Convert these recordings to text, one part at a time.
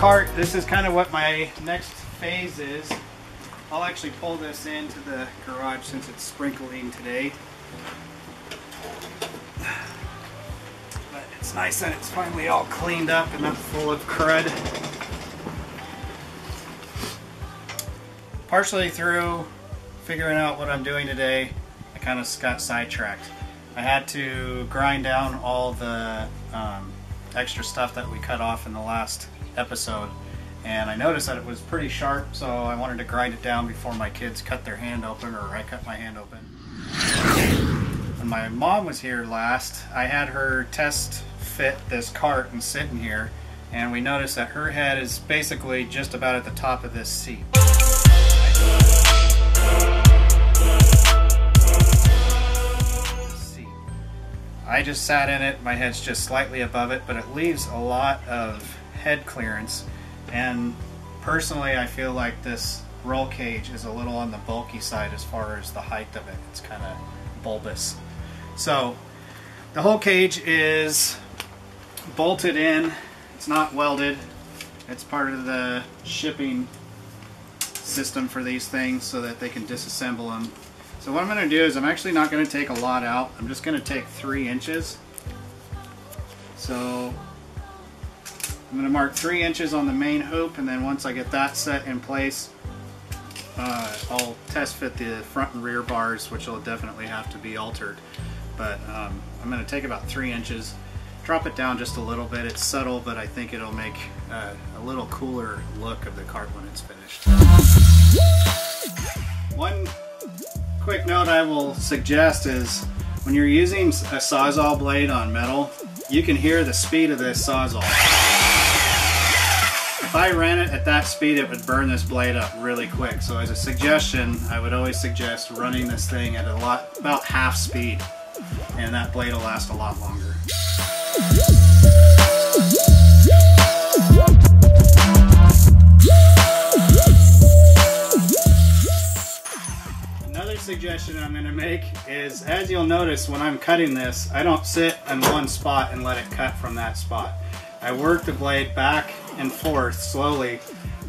cart, this is kind of what my next phase is. I'll actually pull this into the garage since it's sprinkling today. But it's nice that it's finally all cleaned up and not full of crud. Partially through figuring out what I'm doing today, I kind of got sidetracked. I had to grind down all the extra stuff that we cut off in the last episode, and I noticed that it was pretty sharp, so I wanted to grind it down before my kids cut their hand open, or I cut my hand open. When my mom was here last, I had her test fit this cart and sit in here, and we noticed that her head is basically just about at the top of this seat. I just sat in it, my head's just slightly above it, but it leaves a lot of head clearance, and personally I feel like this roll cage is a little on the bulky side as far as the height of it. It's kind of bulbous. So the whole cage is bolted in, it's not welded, it's part of the shipping system for these things so that they can disassemble them. So what I'm going to do is I'm actually not going to take a lot out. I'm just going to take 3 inches. So I'm going to mark 3 inches on the main hoop, and then once I get that set in place, I'll test fit the front and rear bars, which will definitely have to be altered. But I'm going to take about 3 inches, drop it down just a little bit. It's subtle, but I think it'll make a little cooler look of the cart when it's finished. One quick note I will suggest is when you're using a Sawzall blade on metal, you can hear the speed of this Sawzall. If I ran it at that speed, it would burn this blade up really quick. So as a suggestion, I would always suggest running this thing at about half speed, and that blade will last a lot longer. Suggestion I'm going to make is, as you'll notice when I'm cutting this, I don't sit in one spot and let it cut from that spot. I work the blade back and forth slowly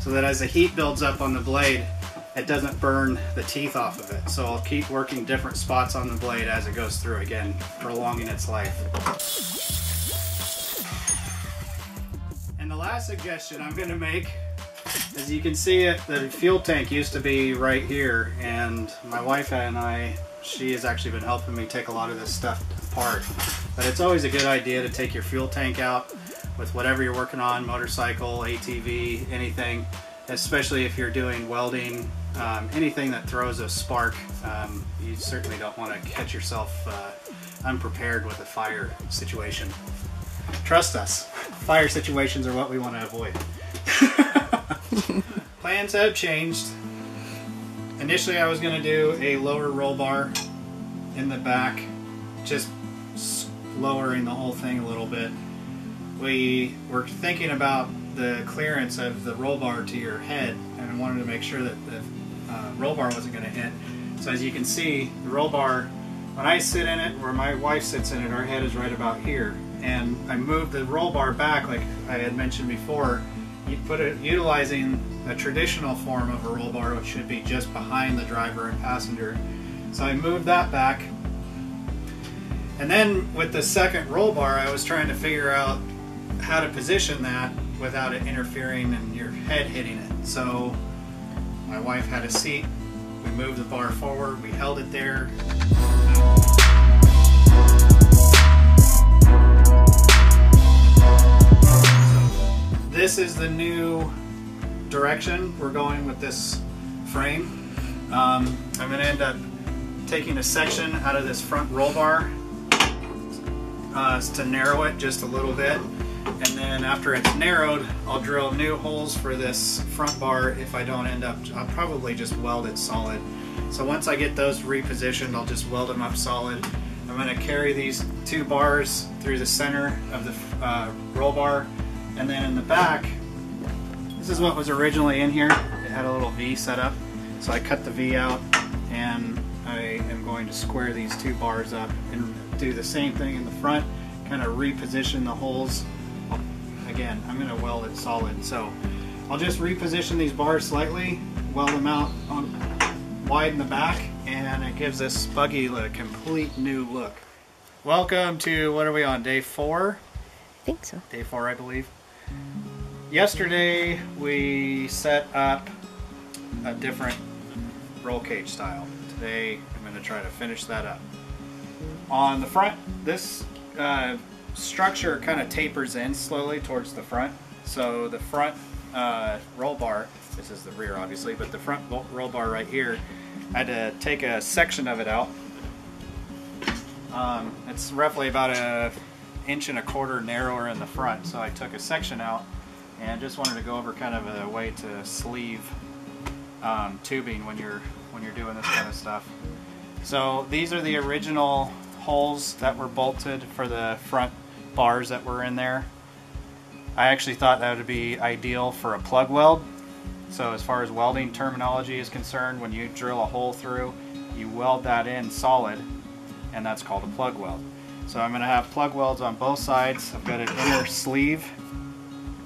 so that as the heat builds up on the blade, it doesn't burn the teeth off of it. So I'll keep working different spots on the blade as it goes through, again, prolonging its life. And the last suggestion I'm going to make, as you can see, the fuel tank used to be right here, and my wife and I, she has actually been helping me take a lot of this stuff apart. But it's always a good idea to take your fuel tank out with whatever you're working on, motorcycle, ATV, anything, especially if you're doing welding, anything that throws a spark. You certainly don't want to catch yourself unprepared with a fire situation. Trust us, fire situations are what we want to avoid. Plans have changed. Initially I was going to do a lower roll bar in the back, just lowering the whole thing a little bit. We were thinking about the clearance of the roll bar to your head, and I wanted to make sure that the roll bar wasn't going to hit. So as you can see, the roll bar, when I sit in it, where my wife sits in it, our head is right about here. And I moved the roll bar back, like I had mentioned before. You put it utilizing a traditional form of a roll bar, which should be just behind the driver and passenger. So I moved that back. And then with the second roll bar, I was trying to figure out how to position that without it interfering and your head hitting it. So my wife had a seat, we moved the bar forward, we held it there. This is the new direction we're going with this frame. I'm going to end up taking a section out of this front roll bar to narrow it just a little bit, and then after it's narrowed, I'll drill new holes for this front bar. If I don't end up, I'll probably just weld it solid. So once I get those repositioned, I'll just weld them up solid. I'm going to carry these 2 bars through the center of the roll bar. And then in the back, this is what was originally in here. It had a little V set up. So I cut the V out, and I am going to square these 2 bars up and do the same thing in the front, kind of reposition the holes. again, I'm going to weld it solid. So I'll just reposition these bars slightly, weld them out on wide in the back, and it gives this Buggy a complete new look. Welcome to, what are we on, day 4? I think so. Day 4, I believe. Yesterday we set up a different roll cage style. Today I'm going to try to finish that up. On the front, this structure kind of tapers in slowly towards the front. So the front roll bar, this is the rear obviously, but the front roll bar right here, I had to take a section of it out. It's roughly about 1.25 inches narrower in the front, so I took a section out and just wanted to go over kind of a way to sleeve tubing when you're doing this kind of stuff. So these are the original holes that were bolted for the front bars that were in there. I actually thought that would be ideal for a plug weld. So as far as welding terminology is concerned, when you drill a hole through, you weld that in solid, and that's called a plug weld. So I'm going to have plug welds on both sides. I've got an inner sleeve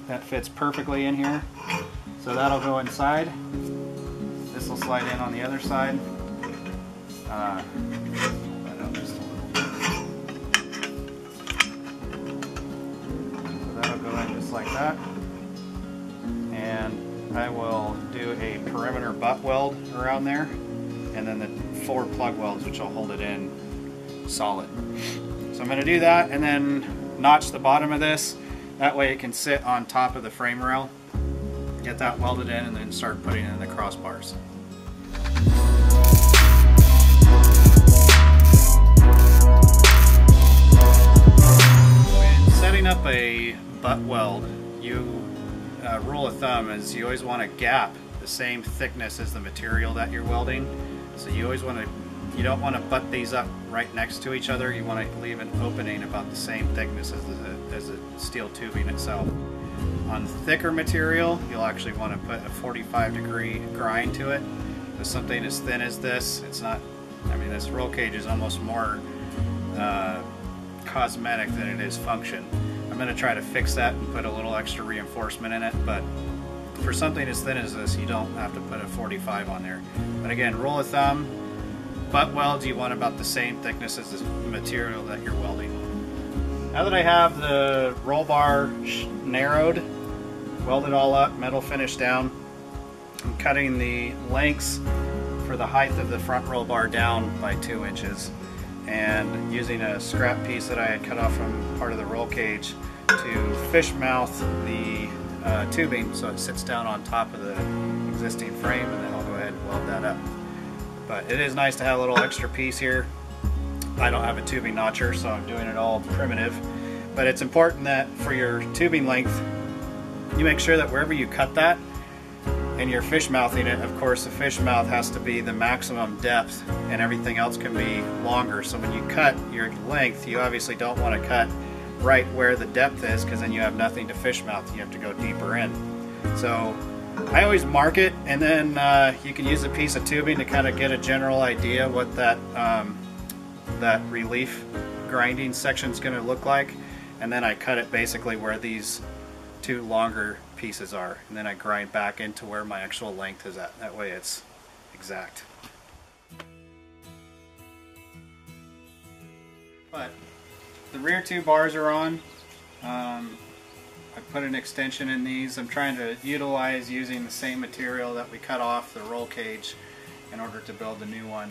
that fits perfectly in here. So that'll go inside. This will slide in on the other side. Like that, and I will do a perimeter butt weld around there, and then the 4 plug welds which will hold it in solid. So I'm going to do that and then notch the bottom of this, that way it can sit on top of the frame rail, get that welded in, and then start putting in the crossbars. When setting up a butt weld, rule of thumb is you always want to gap the same thickness as the material that you're welding. So you always want to, you don't want to butt these up right next to each other. You want to leave an opening about the same thickness as the steel tubing itself. On thicker material, you'll actually want to put a 45-degree grind to it. With something as thin as this, it's not, I mean, this roll cage is almost more cosmetic than it is function. I'm going to try to fix that and put a little extra reinforcement in it, but for something as thin as this, you don't have to put a 45 on there. But again, rule of thumb, butt welds, you want about the same thickness as the material that you're welding. Now that I have the roll bar narrowed, welded all up, metal finish down, I'm cutting the lengths for the height of the front roll bar down by 2 inches. And using a scrap piece that I had cut off from part of the roll cage to fish mouth the tubing so it sits down on top of the existing frame, and then I'll go ahead and weld that up. But it is nice to have a little extra piece here. I don't have a tubing notcher, so I'm doing it all primitive. But it's important that for your tubing length, you make sure that wherever you cut that, and you're fish mouthing it, of course the fish mouth has to be the maximum depth and everything else can be longer. So when you cut your length, you obviously don't want to cut right where the depth is, because then you have nothing to fish mouth. You have to go deeper in. So I always mark it, and then you can use a piece of tubing to kind of get a general idea what that, that relief grinding section is going to look like. And then I cut it basically where these 2 longer pieces are, and then I grind back into where my actual length is at. That way it's exact. But the rear 2 bars are on. I put an extension in these. I'm trying to utilize using the same material that we cut off the roll cage in order to build the new one.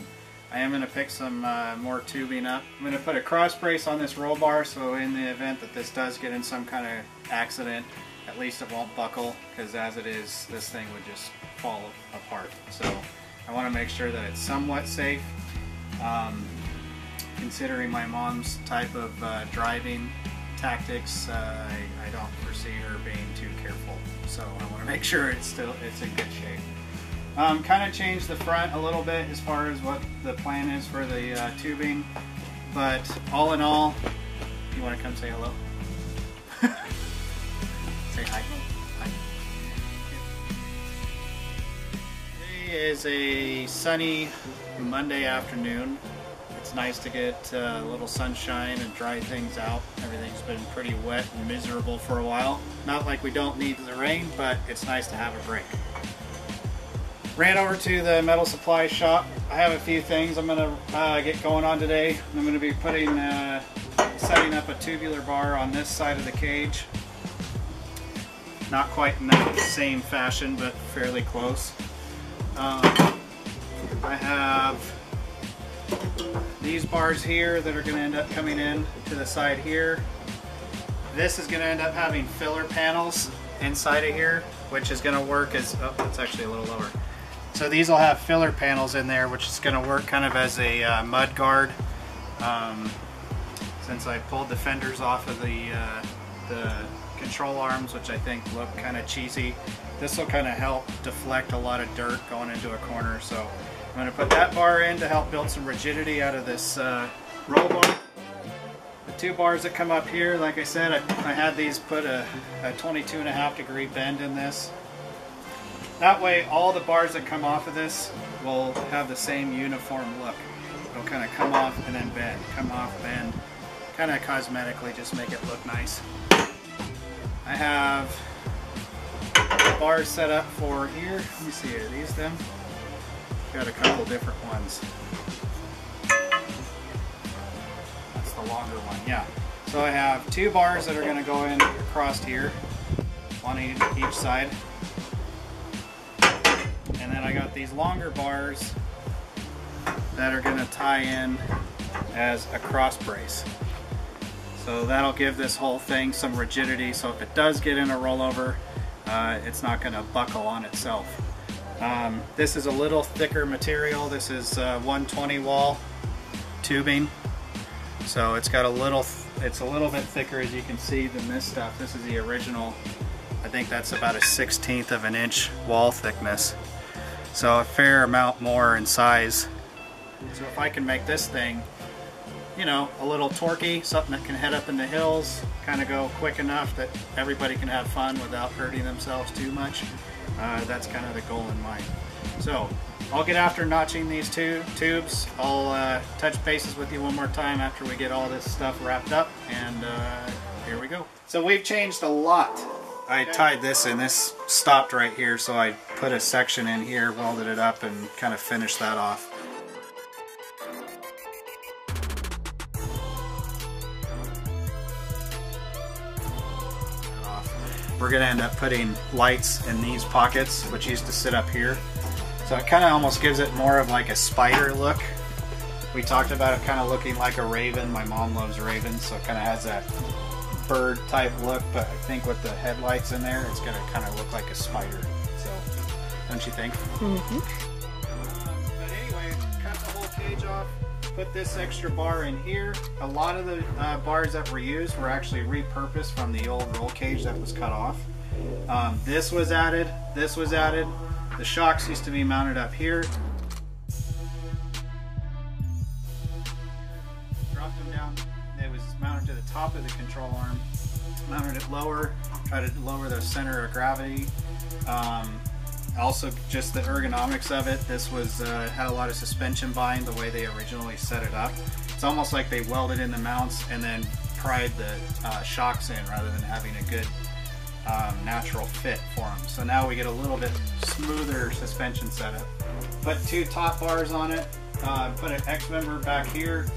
I am going to pick some more tubing up. I'm going to put a cross brace on this roll bar, so in the event that this does get in some kind of accident, at least it won't buckle, because as it is, this thing would just fall apart. So I want to make sure that it's somewhat safe. Considering my mom's type of driving tactics, I don't foresee her being too careful. So I want to make sure it's in good shape. Kind of changed the front a little bit as far as what the plan is for the tubing, but all in all, you want to come say hello? Say hi. Hi. Today is a sunny Monday afternoon. It's nice to get a little sunshine and dry things out. Everything's been pretty wet and miserable for a while. Not like we don't need the rain, but it's nice to have a break. Ran over to the metal supply shop. I have a few things I'm going to get going on today. I'm going to be setting up a tubular bar on this side of the cage. Not quite in that same fashion, but fairly close. I have these bars here that are going to end up coming in to the side here. This is going to end up having filler panels inside of here, which is going to work as, oh, it's actually a little lower. So these will have filler panels in there, which is going to work kind of as a mud guard. Since I pulled the fenders off of the control arms, which I think look kind of cheesy, this will kind of help deflect a lot of dirt going into a corner. So I'm going to put that bar in to help build some rigidity out of this roll bar. The two bars that come up here, like I said, I had these put a 22.5-degree bend in this. That way all the bars that come off of this will have the same uniform look. It'll kind of come off and then bend, come off, bend. Kind of cosmetically just make it look nice. I have bars set up for here. Let me see, are these them? Got a couple different ones. That's the longer one, yeah. So I have two bars that are going to go in across here, one each side. And then I got these longer bars that are going to tie in as a cross brace. So that'll give this whole thing some rigidity, so if it does get in a rollover, it's not going to buckle on itself. This is a little thicker material. This is 120 wall tubing, so it's got it's a little bit thicker, as you can see, than this stuff. This is the original. I think that's about a 1/16 of an inch wall thickness, so a fair amount more in size. So if I can make this thing, you know, a little torquey, something that can head up in the hills, kind of go quick enough that everybody can have fun without hurting themselves too much. That's kind of the goal in mind. So I'll get after notching these two tubes. I'll touch bases with you one more time after we get all this stuff wrapped up, and here we go. So we've changed a lot. I tied this in, this stopped right here, so I put a section in here, welded it up, and kind of finished that off. We're going to end up putting lights in these pockets, which used to sit up here. So it kind of almost gives it more of like a spider look. We talked about it kind of looking like a raven. My mom loves ravens, so it kind of has that bird type look, but I think with the headlights in there, it's going to kind of look like a spider. So, don't you think? Mm-hmm. But anyway, cut the whole cage off. Put this extra bar in here. A lot of the bars that were used were actually repurposed from the old roll cage that was cut off. This was added, this was added. The shocks used to be mounted up here. Dropped them down. It was mounted to the top of the control arm. Mounted it lower, tried to lower the center of gravity. Also, just the ergonomics of it. This was had a lot of suspension bind the way they originally set it up. It's almost like they welded in the mounts and then pried the shocks in rather than having a good natural fit for them. So now we get a little bit smoother suspension setup. Put two top bars on it. Put an X member back here.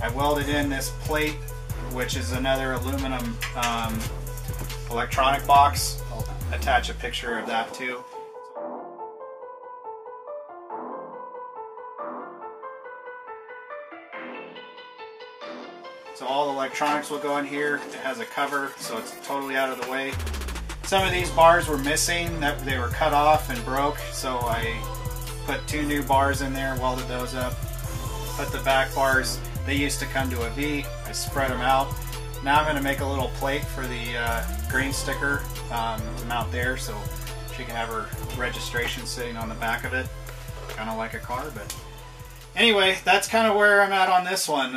I welded in this plate, which is another aluminum electronic box. I'll attach a picture of that too. So all the electronics will go in here. It has a cover, so it's totally out of the way. Some of these bars were missing, that they were cut off and broke, so I put two new bars in there, welded those up. Put the back bars, they used to come to a V. I spread them out. Now I'm going to make a little plate for the green sticker to mount there, so she can have her registration sitting on the back of it, kind of like a car. But anyway, that's kind of where I'm at on this one.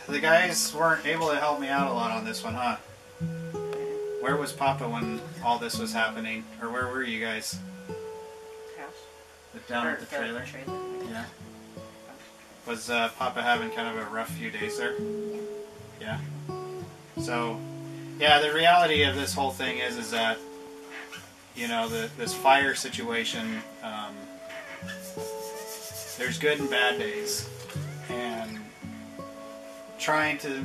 The guys weren't able to help me out a lot on this one, huh? Where was Papa when all this was happening? Or where were you guys? House. Down at the trailer? Trailer. Yeah. Was Papa having kind of a rough few days there? Yeah. So, yeah, the reality of this whole thing is that, you know, this fire situation, there's good and bad days, and trying to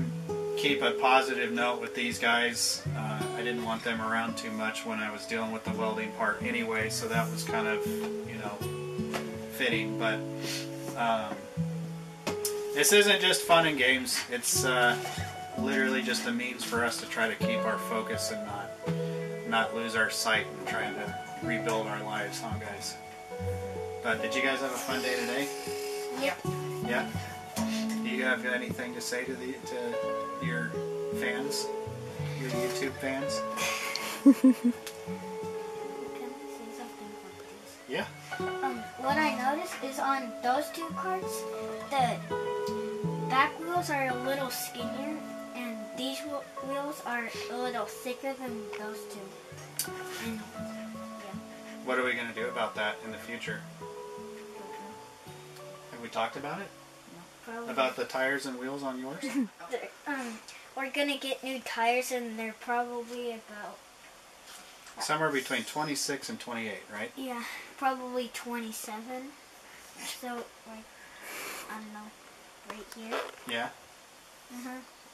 keep a positive note with these guys, I didn't want them around too much when I was dealing with the welding part anyway, so that was kind of, you know, fitting. But this isn't just fun and games. It's literally just a means for us to try to keep our focus and not lose our sight in trying to rebuild our lives, huh, guys? But did you guys have a fun day today? Yep. Yeah. Do you have anything to say to your fans, your YouTube fans? Can I say something about this? Yeah. What I noticed is on those two carts, the back wheels are a little skinnier, and these wheels are a little thicker than those two. And, yeah. What are we going to do about that in the future? Have we talked about it? Probably. About the tires and wheels on yours? We're gonna get new tires, and they're probably about Somewhere between 26 and 28, right? yeah, probably 27. So like I don't know, right here. Yeah.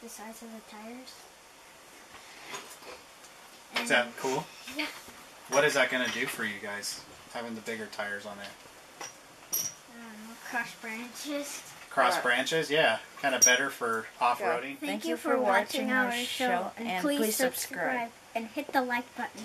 The size of the tires. Is that cool? Yeah. What is that going to do for you guys, having the bigger tires on there? I don't know, cross branches. Cross branches, yeah. Kind of better for off-roading. Thank you for watching our show, and please subscribe and hit the like button.